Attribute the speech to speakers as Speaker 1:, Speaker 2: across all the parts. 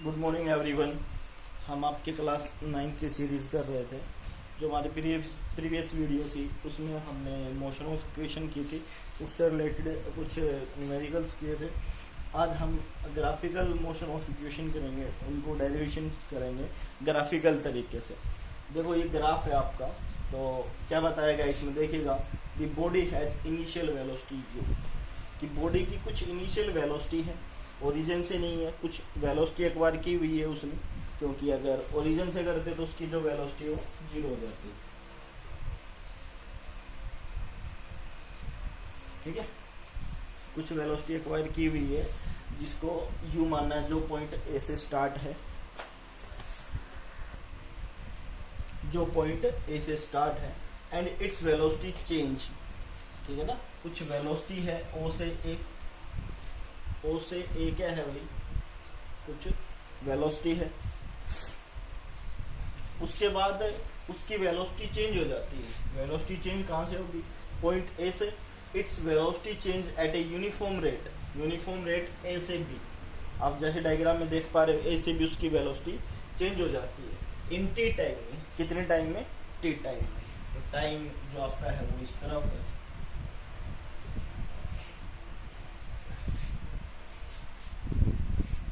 Speaker 1: Good morning everyone. हम आपके class 9 की सीरीज़ कर रहे थे। जो हमारी प्रीवियस वीडियो थी उसमें हमने मोशन ऑफ इक्वेशन की थी, उससे रिलेटेड कुछ न्यूमेरिकल्स किए थे। आज हम ग्राफिकल मोशन ऑफ इक्वेशन करेंगे, उनको डेरिवेशन करेंगे ग्राफिकल तरीके से। देखो ये ग्राफ है आपका, तो क्या बताएगा इसमें, देखिएगा कि body has initial velocity you, कि बॉडी की कुछ इनिशियल वेलोसिटी है, ओरिजिन से नहीं है, कुछ वेलोसिटी एक्वायर की हुई है उसने, क्योंकि अगर ओरिजिन से करते तो उसकी जो वेलोसिटी है वो 0 हो जाती। ठीक है, कुछ वेलोसिटी एक्वायर की हुई है जिसको यू मानना है, जो पॉइंट ए से स्टार्ट है, जो पॉइंट ए से स्टार्ट है, एंड इट्स वेलोसिटी चेंज। ठीक है ना, कुछ वेलोसिटी है ओ से ए, ओ से ए क्या है भाई, कुछ वेलोसिटी है। उसके बाद उसकी वेलोसिटी चेंज हो जाती है। वेलोसिटी चेंज कहाँ से होगी, पॉइंट ए से। Its velocity change at a uniform rate, uniform rate A से बी। आप जैसे डायग्राम में देख पा रहे हो, ए से बी उसकी वेलोसिटी चेंज हो जाती है इन टी टाइम में। कितने टाइम में, टी टाइम में। तो टाइम जो आपका है वो इस तरफ है।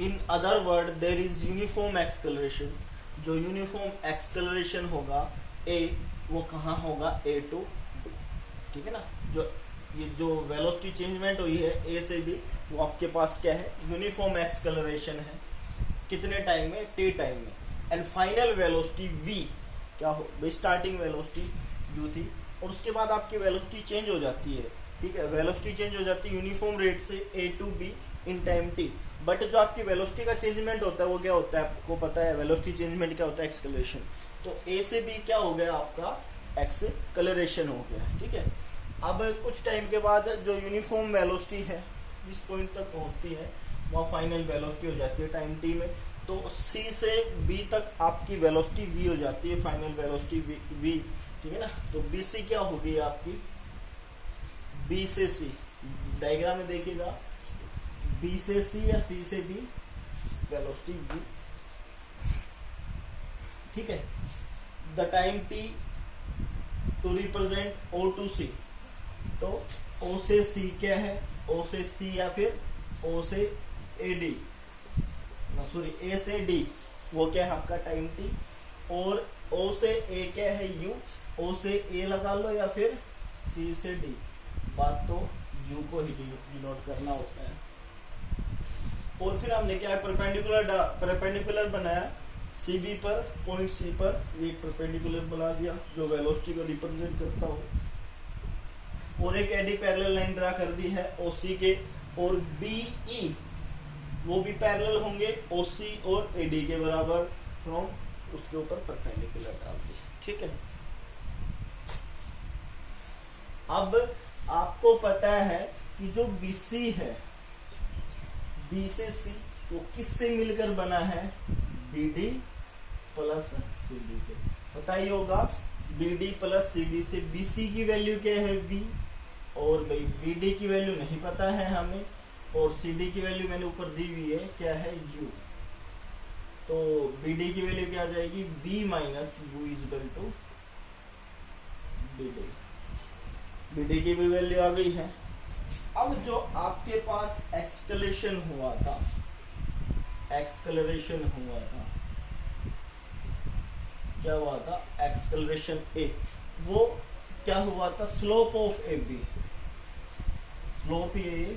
Speaker 1: In other word there is uniform acceleration. जो यूनिफॉर्म एक्सकलरेशन होगा ए, वो कहाँ होगा, ए टू बी। ठीक है ना, जो वेलोसिटी चेंजमेंट हुई है ए से बी, वो आपके पास क्या है, यूनिफॉर्म एक्सकलरेशन है। कितने टाइम में, टी टाइम में। एंड फाइनल वेलोसिटी वी क्या हो, स्टार्टिंग वेलोसिटी यू थी, और उसके बाद आपकी वेलोसिटी चेंज हो जाती है। ठीक है, वेलोसिटी चेंज हो जाती है यूनिफॉर्म रेट से A to B in time T. But जो आपकी वेलोसिटी का चेंजमेंट होता है वो क्या होता है, आपको पता है वेलोसिटी चेंजमेंट क्या होता है, एक्सकलरेशन। तो ए से बी क्या हो गया, आपका एक्सकलरेशन हो गया। ठीक है, अब कुछ टाइम के बाद जो यूनिफॉर्म वेलोसिटी है जिस पॉइंट तक पहुंचती है वह फाइनल वेलोसिटी हो जाती है टाइम टी में। तो सी से बी तक आपकी वेलोसिटी वी हो जाती है, फाइनल वेलोसिटी वी। ठीक है ना, तो बी सी क्या होगी आपकी, बी से सी, डायग्राम में देखिएगा, बी से सी या सी से बी वेलोसिटी वी। ठीक है, the time T to represent O to C. तो ओ से सी क्या है, ओ से सी या फिर ओ से ए डी, सॉरी ए से डी, वो क्या है आपका टाइम टी। और ओ से ए क्या है यू, ओ से ए लगा लो या फिर सी से डी, बात तो यू को ही डिनोट करना होता है। और फिर हमने क्या है, परपेंडिकुलर बनाया सी बी पर, पॉइंट सी पर एक परपेंडिकुलर बना दिया जो वेलोसिटी को रिप्रेजेंट करता हो, और एक एडी पैरेलल लाइन ड्रा कर दी है ओ सी के, और बी ई वो भी पैरेलल होंगे ओ सी और ए डी के बराबर, फ्रॉम उसके ऊपर परपेंडिकुलर डाल दी। ठीक है, अब आपको पता है कि जो बी सी है, बी से सी, वो किससे मिलकर बना है, B D plus C D से। पता ही होगा, B D plus C D से बी सी की वैल्यू क्या है बी, और भाई बी डी की वैल्यू नहीं पता है हमें, और सी डी की वैल्यू मैंने ऊपर दी हुई है क्या है यू। तो बी डी की वैल्यू क्या आ जाएगी, B minus U is equal to B D. B D की भी वैल्यू आ गई है। अब जो आपके पास एक्सकलेशन हुआ था, एक्सकलरेशन हुआ था, क्या हुआ था, एक्सकलरेशन ए, वो क्या हुआ था, slope of A B, slope A,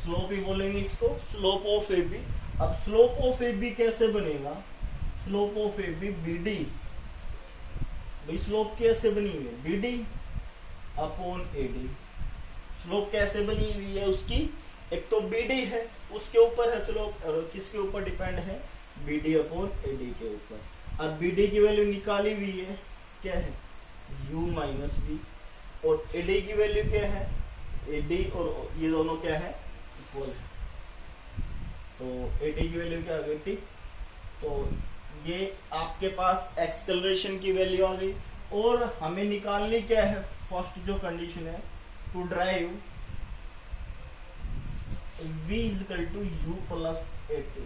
Speaker 1: slope ही बोलेंगे इसको, स्लोप ऑफ ए बी। अब स्लोप ऑफ ए बी कैसे बनेगा, slope of A B B D, भाई स्लोप कैसे बनी हुई है, B D upon A D. Slope कैसे बनी हुई है उसकी, एक तो बी डी है, उसके ऊपर है स्लोप, और किसके ऊपर डिपेंड है, B D upon A D के ऊपर। अब बी डी की वैल्यू निकाली हुई है, क्या है, u माइनस बी, और ए डी की वैल्यू क्या है, ए डी और ये दोनों क्या है, इक्वल है। तो ए डी की वैल्यू क्या आ गई, टी। तो ये आपके पास एक्सकलरेशन की वैल्यू आ गई, और हमें निकालनी क्या है, फर्स्ट जो कंडीशन है, to derive v is equal to u plus A T.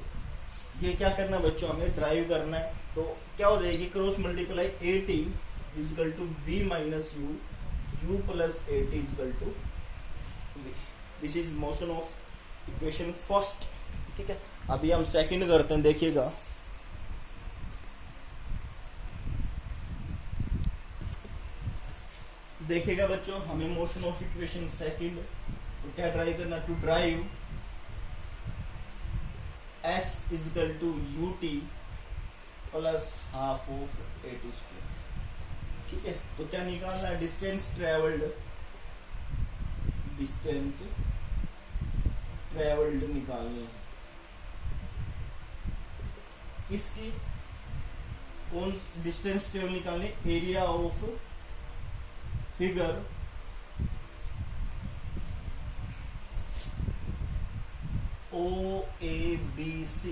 Speaker 1: ये क्या करना है बच्चों, हमें ड्राइव करना है। तो क्या हो जाएगी, cross multiply A T equal to V minus U, U plus A T equal to V. This is motion of equation first. ठीक है, अभी हम सेकंड करते हैं, देखिएगा। देखिएगा बच्चों, हमें मोशन ऑफ इक्वेशन सेकंड तो क्या ड्राइव करना, to derive s equal to U T plus half of A T square. ठीक है, तो क्या निकालना है, डिस्टेंस ट्रेवल्ड, डिस्टेंस ट्रेवल्ड निकालनी है। किसकी, कौन डिस्टेंस ट्रेवल निकालनी, area of figure O A B C,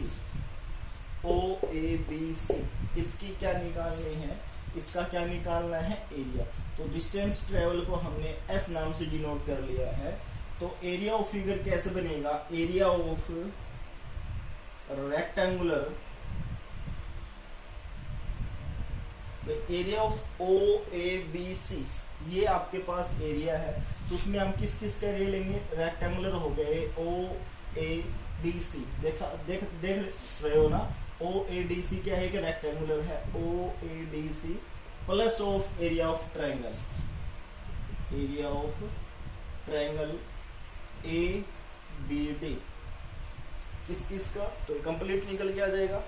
Speaker 1: O A B C, इसकी क्या निकालनी है, इसका क्या निकालना है, एरिया। तो डिस्टेंस ट्रेवल को हमने एस नाम से डिनोट कर लिया है। तो एरिया ऑफ फिगर कैसे बनेगा, area of rectangular, area of O A B C, ये आपके पास एरिया है। तो उसमें हम किस किस का एरिया लेंगे, रेक्टेंगुलर हो गए ओ ए डी सी, देख रहे हो ना, ओ ए डी सी क्या है कि रेक्टेंगुलर है, O A D C plus of area of triangle, area of triangle A B D, किस किस का, तो कंप्लीट निकल के आ जाएगा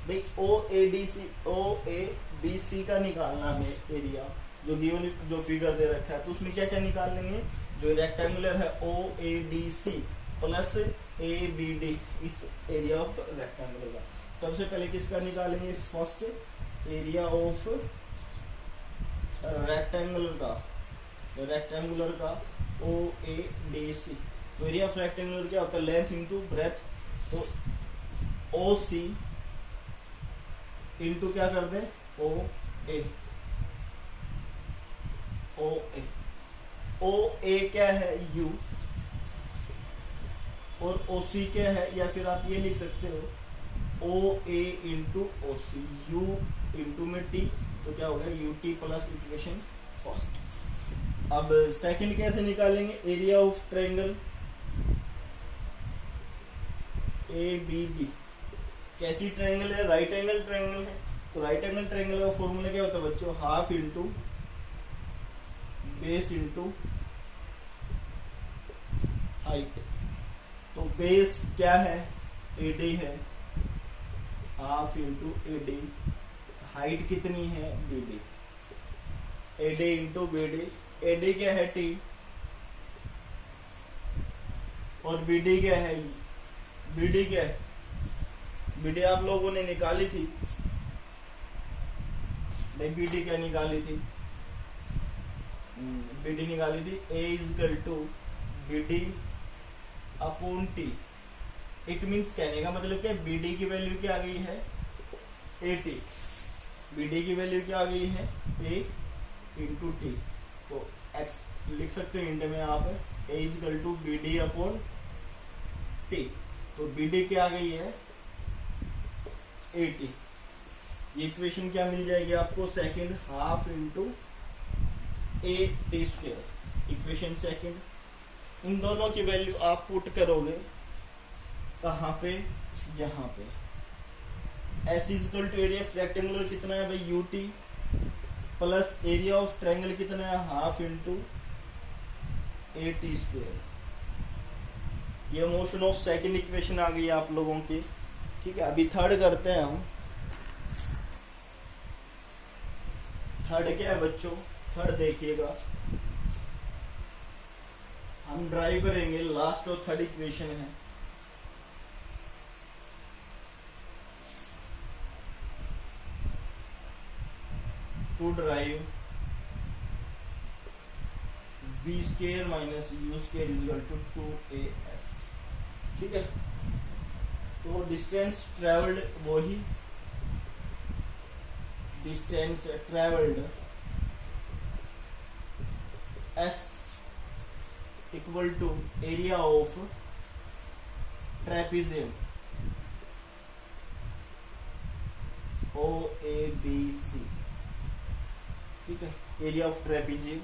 Speaker 1: भाई। ओ A D C, O A B सी का निकालना है एरिया, जो गिवन जो फिगर दे रखा है। तो उसमें क्या क्या निकाल लेंगे, जो रेक्टेंगुलर है O A D C plus A B D, इस एरिया ऑफ रेक्टेंगुलर का। सबसे पहले किसका निकालेंगे, फर्स्ट एरिया ऑफ रेक्टेंगुलर का, रेक्टेंगुलर का ओ ए डी सी। तो एरिया ऑफ रेक्टेंगुलर क्या होता है, लेंथ इंटू ब्रेथ। तो ओ सी इंटू क्या कर दें, ओ ए, ओ ए, ओ ए क्या है, यू, और ओ सी क्या है, या फिर आप ये लिख सकते हो O A into O C, U into में टी, तो क्या होगा U T plus equation first. अब सेकंड कैसे निकालेंगे, area of triangle A B D. कैसी ट्रायंगल है, राइट एंगल ट्रायंगल है। तो राइट एंगल ट्रायंगल का फॉर्मूला क्या होता है बच्चों, half into base into height. तो बेस क्या है, एडी है, हाफ इंटू एडी, हाइट कितनी है, BD, AD into BD. AD क्या है, टी, और बीडी क्या है, बीडी क्या है, बीडी आप लोगों ने निकाली थी नहीं, बीडी क्या निकाली थी, बीडी निकाली थी A equal to BD upon T. It means कहने का मतलब क्या, बीडी की वैल्यू क्या आ गई है, ए टी, बीडी की वैल्यू क्या आ गई है, ए इंटू टी। तो एक्स लिख सकते हो इंड में आप, A equal to BD upon T. तो बीडी क्या आ गई है, ए टी। ये इक्वेशन क्या मिल जाएगी आपको, second, half into A T square, equation second. इन दोनों की वैल्यू आप पुट करोगे कहाँ पे, यहाँ पे। S equal to area of rectangular कितना है भाई, U T plus area of triangle कितना है, half into A T square. ये मोशन ऑफ सेकंड इक्वेशन आ गई है आप लोगों की। ठीक है, अभी थर्ड करते हैं हम। थर्ड क्या है बच्चों, थर्ड देखिएगा, हम ड्राइव करेंगे, लास्ट और थर्ड इक्वेशन है। To derive v square minus U square is equal to 2as। ठीक है, तो डिस्टेंस ट्रेवल्ड वही, distance travelled s equal to area of trapezium, OABC, ठीक है। एरिया ऑफ ट्रेपीजियम,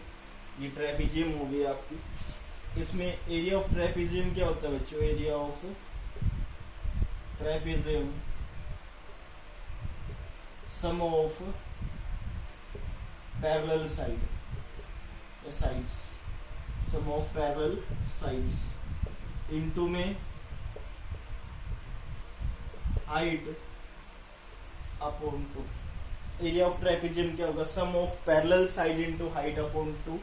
Speaker 1: ये ट्रेपीजियम हो गई आपकी। इसमें एरिया ऑफ ट्रेपीजियम क्या होता है बच्चों? Area of trapezium sum of parallel side sides, sum of parallel sides into में height upon 2। Area of trapezium क्या होगा? Sum of parallel side into height upon 2।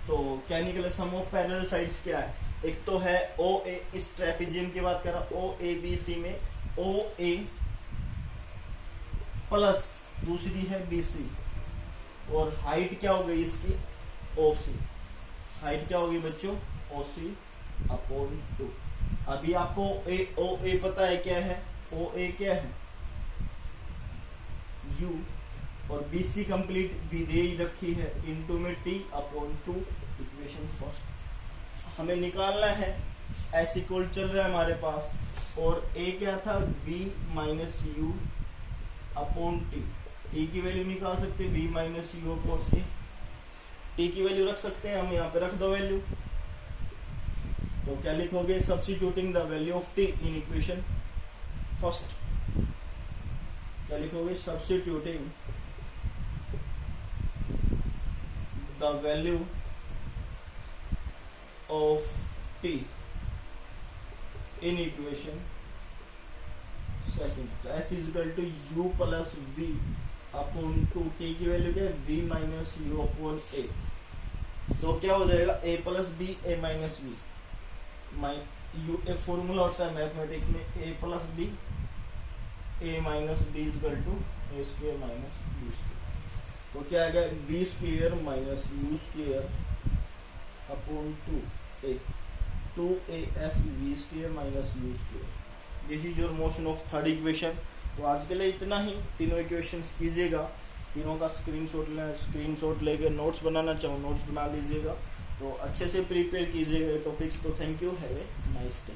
Speaker 1: तो क्या निकला? सम ऑफ पैरेलल साइड्स क्या है? एक तो है OA, इस ट्रेपीजियम की बात कर रहा हूं, OABC में OA प्लस दूसरी है BC, और हाइट क्या हो गई इसकी? OC। हाइट क्या होगी बच्चों? OC upon 2। अभी आपको OA पता है क्या है? OA क्या है? U, और BC कंप्लीट विधेय रखी है इनटू में T अपॉन 2। इक्वेशन फर्स्ट हमें निकालना है। S इक्वल चल रहा है हमारे पास, और A क्या था? B minus U upon T। T की वैल्यू निकाल सकते हैं, B minus U upon T। T की वैल्यू रख सकते हैं हम, यहाँ पे रख दो वैल्यू। तो क्या लिखोगे? Substituting the value of T in equation first. क्या लिखोगे? Substituting the value of T in equation second. S is equal to U plus V upon 2। T की वैल्यू क्या है? V minus U upon A। तो क्या हो जाएगा? A plus B, A minus B। U एक फॉर्मूला होता है मैथमेटिक्स में, A plus B, A minus B is equal to A square minus B square. तो क्या आ गया? B square minus U square upon 2A, 2AS V square minus U square. This is your motion of third equation. तो आज के लिए इतना ही। तीनों equations कीजिएगा, तीनों का स्क्रीनशॉट लेके नोट्स बनाना चाहो नोट्स बना लीजिएगा। तो अच्छे से प्रिपेयर कीजिएगा टॉपिक्स को। Thank you, have a nice day.